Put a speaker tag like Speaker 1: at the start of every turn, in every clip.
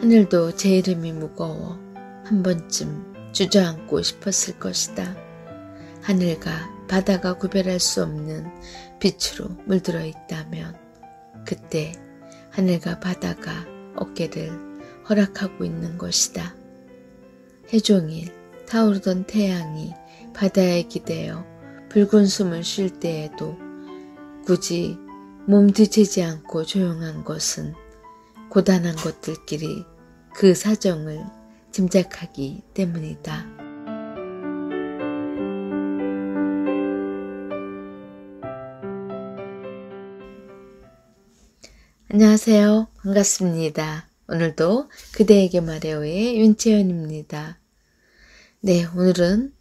Speaker 1: 하늘도 제 이름이 무거워 한 번쯤 주저앉고 싶었을 것이다. 하늘과 바다가 구별할 수 없는 빛으로 물들어 있다면 그때 하늘과 바다가 어깨를 허락하고 있는 것이다. 해종일 타오르던 태양이 바다에 기대어 붉은 숨을 쉴 때에도 굳이 몸뒤지지 않고 조용한 것은 고단한 것들끼리 그 사정을 짐작하기 때문이다. 안녕하세요. 반갑습니다. 오늘도 그대에게 말해요의 윤채연입니다. 네, 오늘은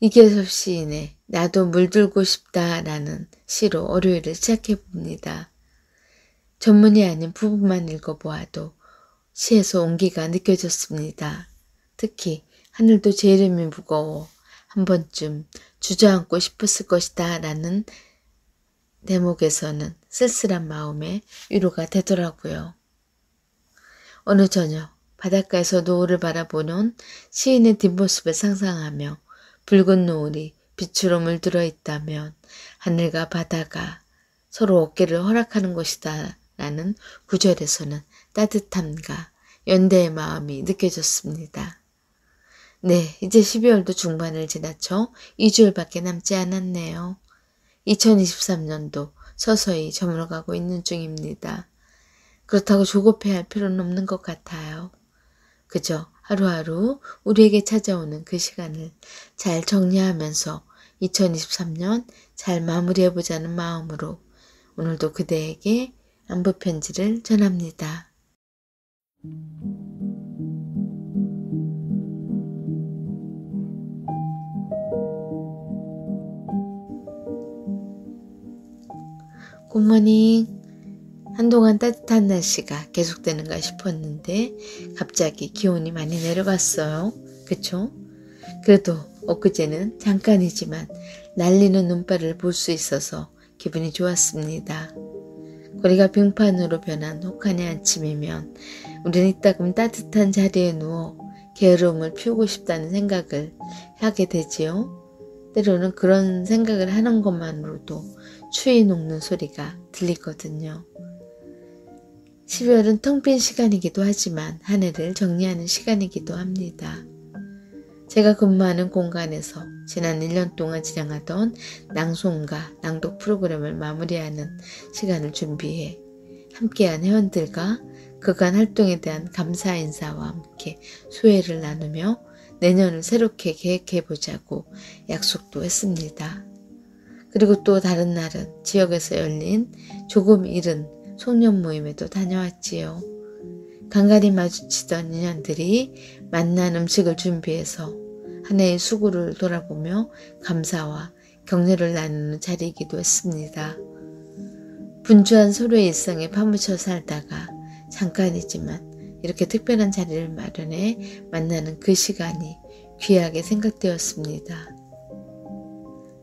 Speaker 1: 이계섭 시인의 나도 물들고 싶다라는 시로 월요일을 시작해봅니다. 전문이 아닌 부분만 읽어보아도 시에서 온기가 느껴졌습니다. 특히 하늘도 제 이름이 무거워 한 번쯤 주저앉고 싶었을 것이다 라는 대목에서는 쓸쓸한 마음에 위로가 되더라고요. 어느 저녁 바닷가에서 노을을 바라보는 시인의 뒷모습을 상상하며 붉은 노을이 빛으로 물들어 있다면 하늘과 바다가 서로 어깨를 허락하는 것이다 라는 구절에서는 따뜻함과 연대의 마음이 느껴졌습니다. 네, 이제 12월도 중반을 지나쳐 2주일밖에 남지 않았네요. 2023년도 서서히 저물어가고 있는 중입니다. 그렇다고 조급해할 필요는 없는 것 같아요. 그저 하루하루 우리에게 찾아오는 그 시간을 잘 정리하면서 2023년 잘 마무리해보자는 마음으로 오늘도 그대에게 안부 편지를 전합니다. 굿모닝. 한동안 따뜻한 날씨가 계속되는가 싶었는데 갑자기 기온이 많이 내려갔어요. 그쵸? 그래도 엊그제는 잠깐이지만 날리는 눈발을 볼 수 있어서 기분이 좋았습니다. 거리가 빙판으로 변한 혹한의 아침이면 우리는 이따금 따뜻한 자리에 누워 게으름을 피우고 싶다는 생각을 하게 되지요. 때로는 그런 생각을 하는 것만으로도 추위 녹는 소리가 들리거든요. 12월은 텅 빈 시간이기도 하지만 한 해를 정리하는 시간이기도 합니다. 제가 근무하는 공간에서 지난 1년 동안 진행하던 낭송과 낭독 프로그램을 마무리하는 시간을 준비해 함께한 회원들과 그간 활동에 대한 감사 인사와 함께 소회를 나누며 내년을 새롭게 계획해보자고 약속도 했습니다. 그리고 또 다른 날은 지역에서 열린 조금 이른 송년 모임에도 다녀왔지요. 간간히 마주치던 인연들이 맛난 음식을 준비해서 한 해의 수고를 돌아보며 감사와 격려를 나누는 자리이기도 했습니다. 분주한 서로의 일상에 파묻혀 살다가 잠깐이지만 이렇게 특별한 자리를 마련해 만나는 그 시간이 귀하게 생각되었습니다.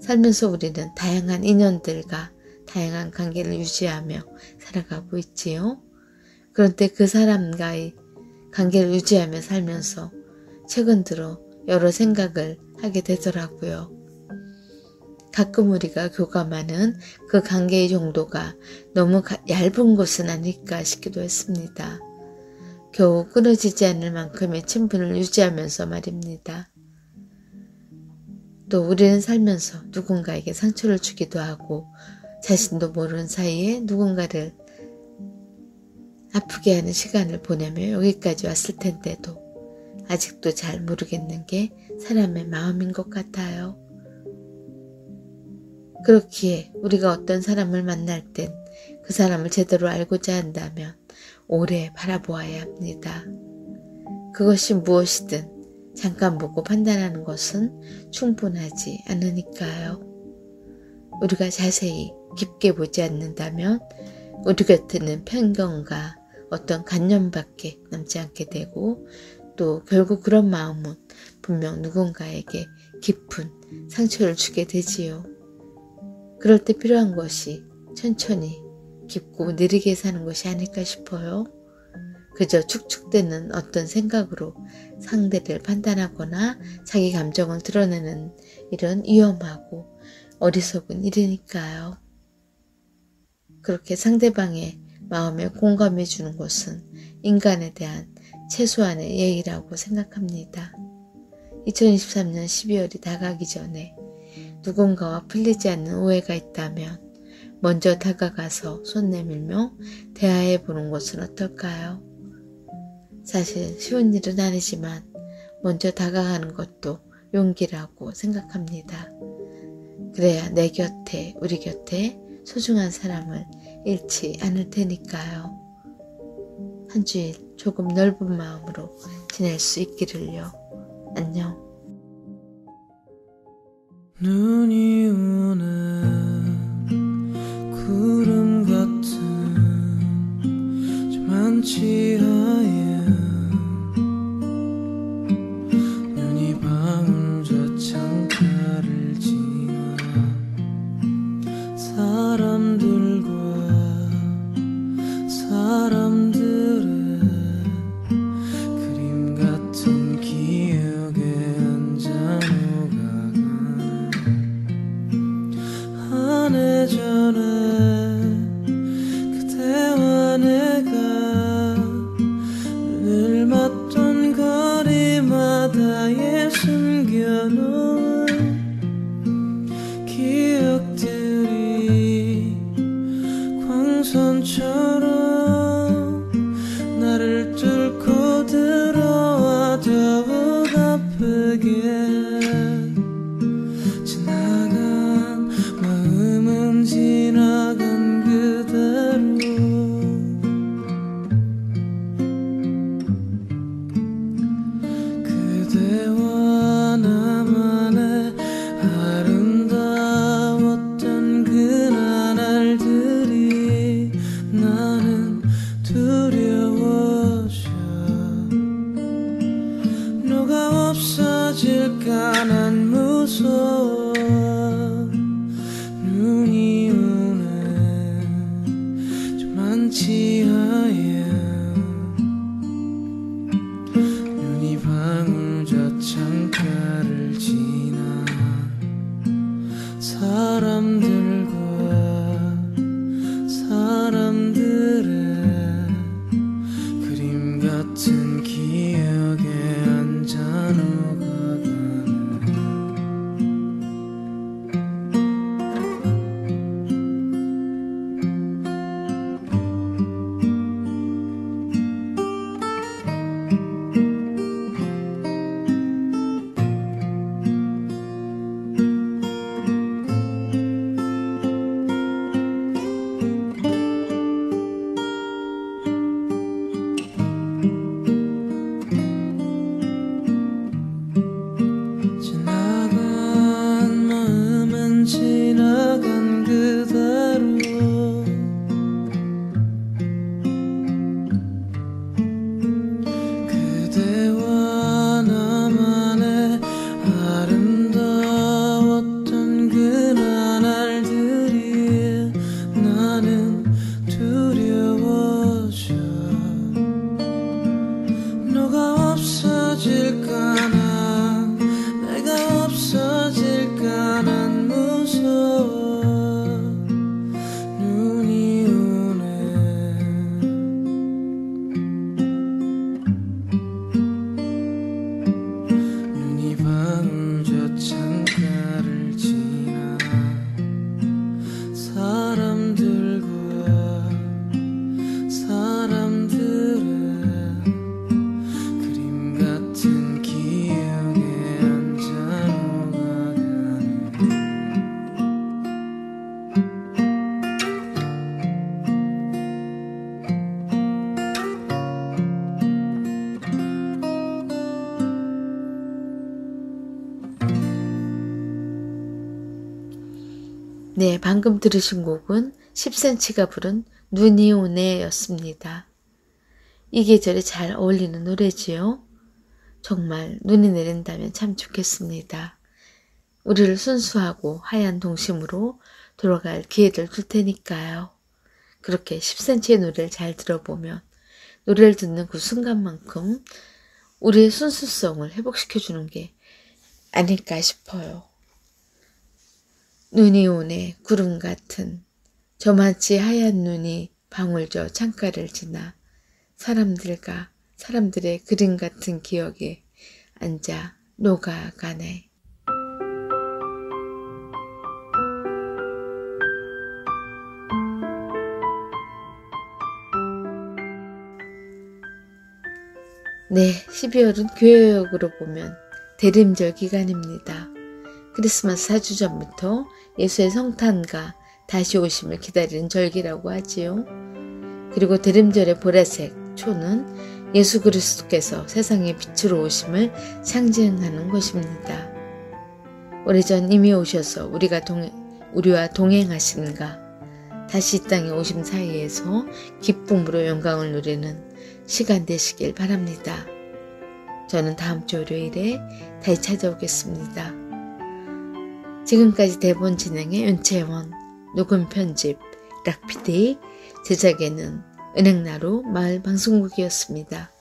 Speaker 1: 살면서 우리는 다양한 인연들과 다양한 관계를 유지하며 살아가고 있지요. 그런데 그 사람과의 관계를 유지하며 살면서 최근 들어 여러 생각을 하게 되더라고요. 가끔 우리가 교감하는 그 관계의 정도가 너무 얇은 것은 아닐까 싶기도 했습니다. 겨우 끊어지지 않을 만큼의 친분을 유지하면서 말입니다. 또 우리는 살면서 누군가에게 상처를 주기도 하고 자신도 모르는 사이에 누군가를 아프게 하는 시간을 보내며 여기까지 왔을 텐데도 아직도 잘 모르겠는 게 사람의 마음인 것 같아요. 그렇기에 우리가 어떤 사람을 만날 땐 그 사람을 제대로 알고자 한다면 오래 바라보아야 합니다. 그것이 무엇이든 잠깐 보고 판단하는 것은 충분하지 않으니까요. 우리가 자세히 깊게 보지 않는다면 우리 곁에는 편견과 어떤 관념밖에 남지 않게 되고 또 결국 그런 마음은 분명 누군가에게 깊은 상처를 주게 되지요. 그럴 때 필요한 것이 천천히 깊고 느리게 사는 것이 아닐까 싶어요. 그저 축축대는 어떤 생각으로 상대를 판단하거나 자기 감정을 드러내는 일은 위험하고 어리석은 일이니까요. 그렇게 상대방의 마음에 공감해 주는 것은 인간에 대한 최소한의 예의라고 생각합니다. 2023년 12월이 다가기 전에 누군가와 풀리지 않는 오해가 있다면 먼저 다가가서 손 내밀며 대화해 보는 것은 어떨까요? 사실 쉬운 일은 아니지만 먼저 다가가는 것도 용기라고 생각합니다. 그래야 내 곁에, 우리 곁에 소중한 사람을 잃지 않을 테니까요. 한 주일 조금 넓은 마음으로 지낼 수 있기를요. 안녕.
Speaker 2: 눈이 오는 구름 같은 저 많지 하얀 눈이 방울져 창가를 지나 사람들과 사람들의 그림 같은 기억에 앉아 한 해 전에 그대와 내가 눈을 맞던 거리마다에 숨겨놓은 기억들이 광선처럼 나를 뚫고 들어와 더욱 아프게 지나간 그대로 그대와 나만의 아름다웠던 그날들이 나는 두려워져 너가 없어질까 난 무서워 눈이 오는 저 많지 하얀 눈이 방울져 창가를 지나 사람들과 사람들의 그림 같은 기억에 앉아 녹아가네. 지나간 마음은 지나간 그대로 그대와 나만의 아름다웠던 그날들이 나는 두려워져 너가 없어질까 내가 없어질까 난 무서워 눈이 오네 눈이 방울져 창가를 지나 사람들과 사람들의 그림 같은 기억에 앉아 녹아가네.
Speaker 1: 네, 방금 들으신 곡은 10cm가 부른 눈이 오네 였습니다. 이 계절에 잘 어울리는 노래지요. 정말 눈이 내린다면 참 좋겠습니다. 우리를 순수하고 하얀 동심으로 돌아갈 기회를 줄 테니까요. 그렇게 10cm의 노래를 잘 들어보면 노래를 듣는 그 순간만큼 우리의 순수성을 회복시켜주는 게 아닐까 싶어요. 눈이 오네 구름 같은 저만치 하얀 눈이 방울져 창가를 지나 사람들의 그림 같은 기억에 앉아 녹아가네. 네, 12월은 교회역으로 보면 대림절 기간입니다. 크리스마스 4주 전부터 예수의 성탄과 다시 오심을 기다리는 절기라고 하지요. 그리고 대림절의 보라색 초는 예수 그리스도께서 세상의 빛으로 오심을 상징하는 것입니다. 오래전 이미 오셔서 우리와 동행하신가 다시 이 땅에 오심 사이에서 기쁨으로 영광을 누리는 시간 되시길 바랍니다. 저는 다음 주 월요일에 다시 찾아오겠습니다. 지금까지 대본 진행의 윤채원, 녹음 편집 락피디, 제작에는 은행나루 마을방송국이었습니다.